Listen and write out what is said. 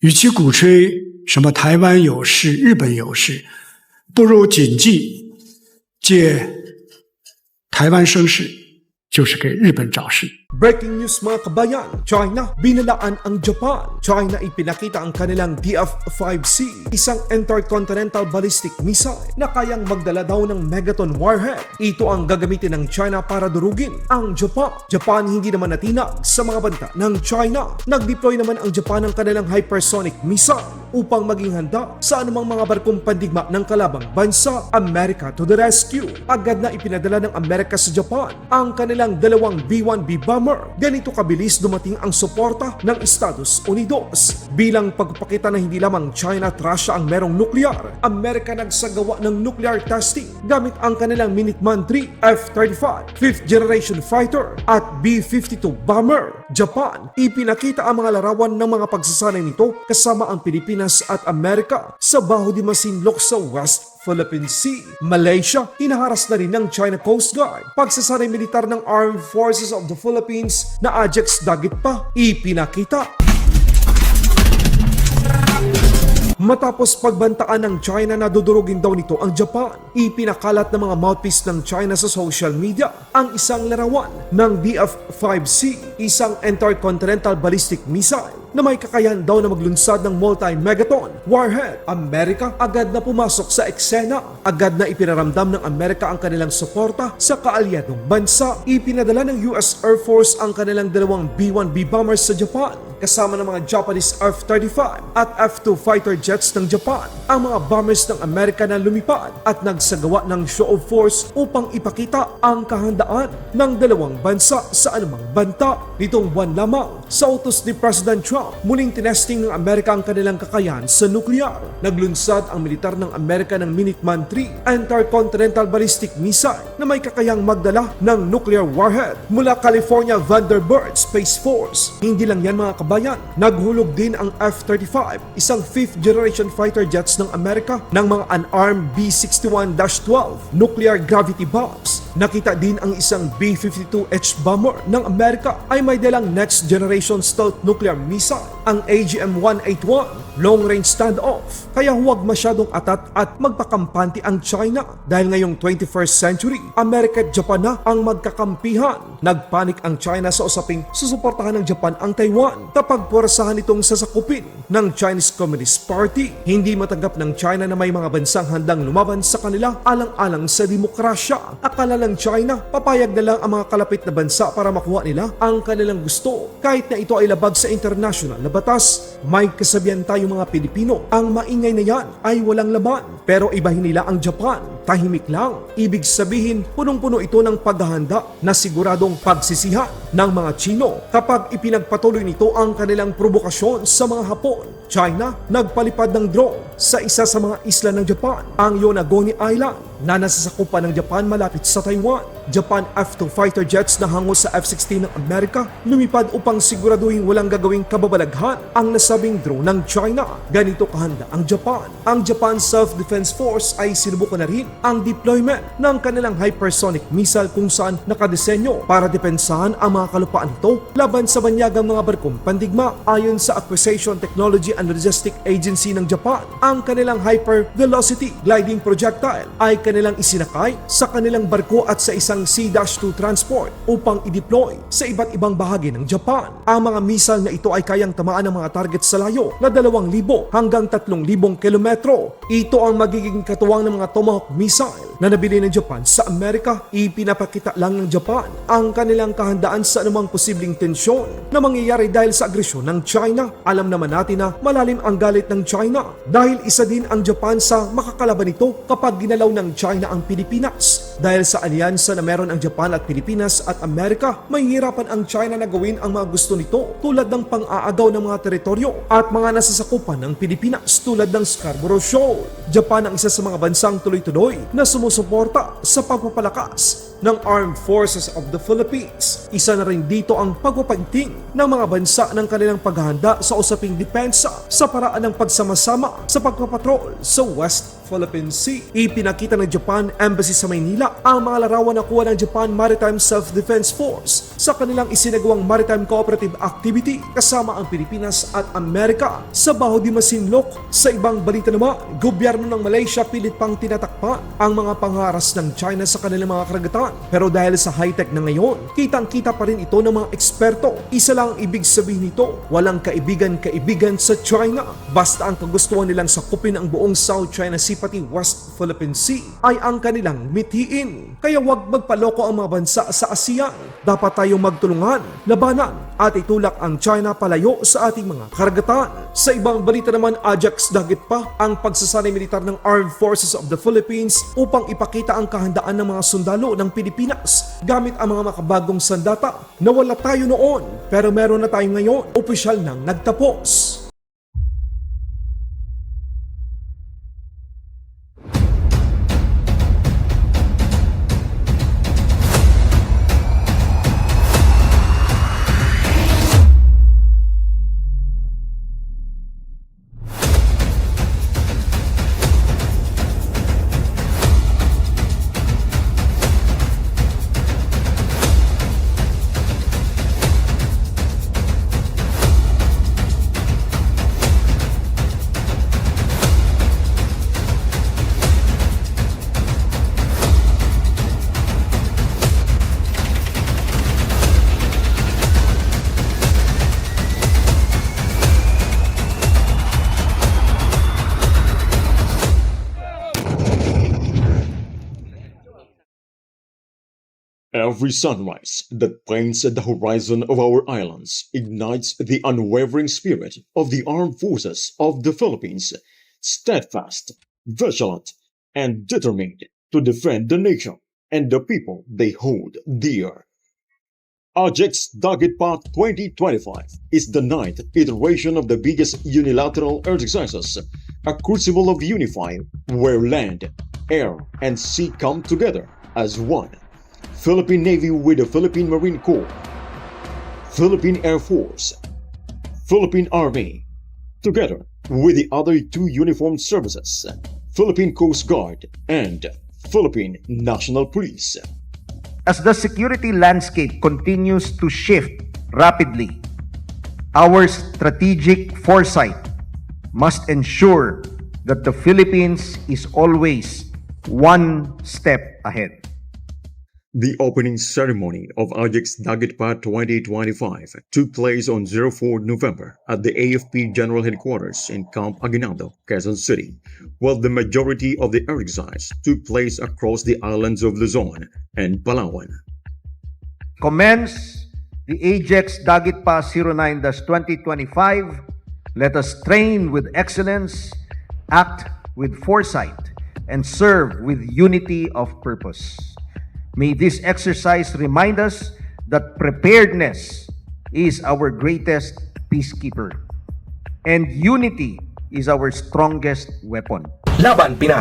与其鼓吹什么台湾有事、日本有事，不如谨记借台湾生事，就是给日本找事。 Breaking news mga kabayan, China binalaan ang Japan. China ipinakita ang kanilang DF-5C, isang intercontinental ballistic missile na kayang magdala daw ng megaton warhead. Ito ang gagamitin ng China para durugin ang Japan. Japan hindi naman natinag sa mga banta ng China. Nag-deploy naman ang Japan ng kanilang hypersonic missile upang maging handa sa anumang mga barkong pandigma ng kalabang bansa. America to the rescue. Agad na ipinadala ng Amerika sa Japan ang kanilang dalawang B-1B bomber. Ganito kabilis dumating ang suporta ng Estados Unidos. Bilang pagpapakita na hindi lamang China at Russia ang merong nuklear, Amerika nagsagawa ng nuclear testing gamit ang kanilang Minuteman III, F-35, 5th generation fighter at B-52 bomber. Japan, ipinakita ang mga larawan ng mga pagsasanay nito kasama ang Pilipinas at Amerika sa Baho de Masinloc sa West Philippine Sea. Malaysia, hinaharas na rin ng China Coast Guard. Pagsasanay militar ng Armed Forces of the Philippines na Ajax Dagat pa, ipinakita. Matapos pagbantaan ng China na dudurugin daw nito ang Japan, ipinakalat ng mga mouthpiece ng China sa social media ang isang larawan ng DF-5C, isang intercontinental ballistic missile na may kakayahan daw na maglunsad ng multi-megaton warhead. Amerika agad na pumasok sa eksena. Agad na ipinaramdam ng Amerika ang kanilang suporta sa kaalyadong bansa. Ipinadala ng US Air Force ang kanilang dalawang B-1B bombers sa Japan kasama ng mga Japanese F-35 at F-2 fighter jets ng Japan. Ang mga bombers ng Amerika na lumipad at nagsagawa ng show of force upang ipakita ang kahandaan ng dalawang bansa sa anumang banta. Nitong buwan lamang sa utos ni President Trump, muling tinesting ng Amerika ang kanilang kakayahan sa nuklear. Naglunsad ang militar ng Amerika ng Minuteman III, intercontinental ballistic missile na may kakayang magdala ng nuclear warhead mula California Vandenberg Space Force. Hindi lang yan mga kabayan, naghulog din ang F-35, isang 5th generation fighter jets ng Amerika ng mga unarmed B-61-12 nuclear gravity bombs. Nakita din ang isang B-52H bomber ng Amerika ay may dalang next generation stealth nuclear missile, ang AGM-181 long-range standoff. Kaya huwag masyadong atat at magpakampante ang China dahil ngayong 21st century, Amerika at Japan na ang magkakampihan. Nagpanik ang China sa usaping susuportahan ng Japan ang Taiwan kapag puwersahan itong sasakupin ng Chinese Communist Party. Hindi matanggap ng China na may mga bansang handang lumaban sa kanila alang-alang sa demokrasya. Akala lang China, papayag na lang ang mga kalapit na bansa para makuha nila ang kanilang gusto. Kahit na ito ay labag sa international na batas, may kasabihan tayong mga Pilipino, ang maingay na yan ay walang laban. Pero ibahin nila ang Japan, tahimik lang. Ibig sabihin, punong-puno ito ng paghahanda na siguradong pagsisihan ng mga Chino kapag ipinagpatuloy nito ang kanilang provokasyon sa mga Hapon. China, nagpalipad ng drone sa isa sa mga isla ng Japan, ang Yonaguni Island, na nasasakupan ng Japan malapit sa Taiwan. Japan F-2 fighter jets na hango sa F-16 ng Amerika lumipad upang siguraduhin walang gagawing kababalaghan ang nasabing drone ng China. Ganito kahanda ang Japan. Ang Japan Self-Defense Force ay sinubukan na rin ang deployment ng kanilang hypersonic missile kung saan nakadesenyo para depensahan ang mga kalupaan nito laban sa banyagang mga barkong pandigma. Ayon sa Acquisition Technology and Logistics Agency ng Japan, ang kanilang hyper-velocity gliding projectile ay kanilang isinakay sa kanilang barko at sa isang C-2 transport upang i-deploy sa iba't ibang bahagi ng Japan. Ang mga missile na ito ay kayang tamaan ng mga target sa layo na 2,000 hanggang 3,000 kilometro. Ito ang magiging katuwang ng mga Tomahawk missile na nabili ng Japan sa Amerika. Ipinapakita lang ng Japan ang kanilang kahandaan sa anumang posibleng tensyon na mangyayari dahil sa agresyon ng China. Alam naman natin na malalim ang galit ng China dahil isa din ang Japan sa makakalaban nito kapag ginalaw ng China ang Pilipinas. Dahil sa alyansa na meron ang Japan at Pilipinas at Amerika, mahihirapan ang China na gawin ang mga gusto nito tulad ng pang-aagaw ng mga teritoryo at mga nasasakupan ng Pilipinas tulad ng Scarborough Shoal. Japan ang isa sa mga bansang tuloy-tuloy na sumusuporta sa pagpapalakas ng Armed Forces of the Philippines. Isa na rin dito ang pagpapaigting ng mga bansa ng kanilang paghahanda sa usaping depensa sa paraan ng pagsama-sama sa pagpapatrol sa West Philippine Sea. Ipinakita ng Japan Embassy sa Maynila ang mga larawan na kuha ng Japan Maritime Self-Defense Force sa kanilang isinagawang maritime cooperative activity kasama ang Pilipinas at Amerika sa Baho de Masinloc. Sa ibang balita naman, gobyerno ng Malaysia pilit pang tinatakpan ang mga pangharas ng China sa kanilang mga karagatan. Pero dahil sa high-tech na ngayon, kitang-kita pa rin ito ng mga eksperto. Isa lang ang ibig sabihin nito, walang kaibigan sa China. Basta ang kagustuhan nilang sakupin ang buong South China Sea pati West Philippine Sea ay ang kanilang mithiin. Kaya huwag magpaloko ang mga bansa sa ASEAN. Dapat tayong magtulungan, labanan at itulak ang China palayo sa ating mga karagatan. Sa ibang balita naman, Ajax dagit pa ang pagsasanay militar ng Armed Forces of the Philippines upang ipakita ang kahandaan ng mga sundalo ng Pilipinas gamit ang mga makabagong sandata na wala tayo noon pero meron na tayo ngayon. Opisyal nang nagtapos. Every sunrise that paints at the horizon of our islands ignites the unwavering spirit of the armed forces of the Philippines, steadfast, vigilant, and determined to defend the nation and the people they hold dear. Ajax Dagitpat 2025 is the 9th iteration of the biggest unilateral exercises, a crucible of unifying where land, air, and sea come together as one. Philippine Navy with the Philippine Marine Corps, Philippine Air Force, Philippine Army, together with the other two uniformed services, Philippine Coast Guard and Philippine National Police. As the security landscape continues to shift rapidly, our strategic foresight must ensure that the Philippines is always one step ahead. The opening ceremony of Ajax Dagitpat 2025 took place on 04 November at the AFP General Headquarters in Camp Aguinaldo, Quezon City, while the majority of the exercise took place across the islands of Luzon and Palawan. Commence the Ajax Dagitpa 09-2025. Let us train with excellence, act with foresight, and serve with unity of purpose. May this exercise remind us that preparedness is our greatest peacekeeper and unity is our strongest weapon. Laban Pinas.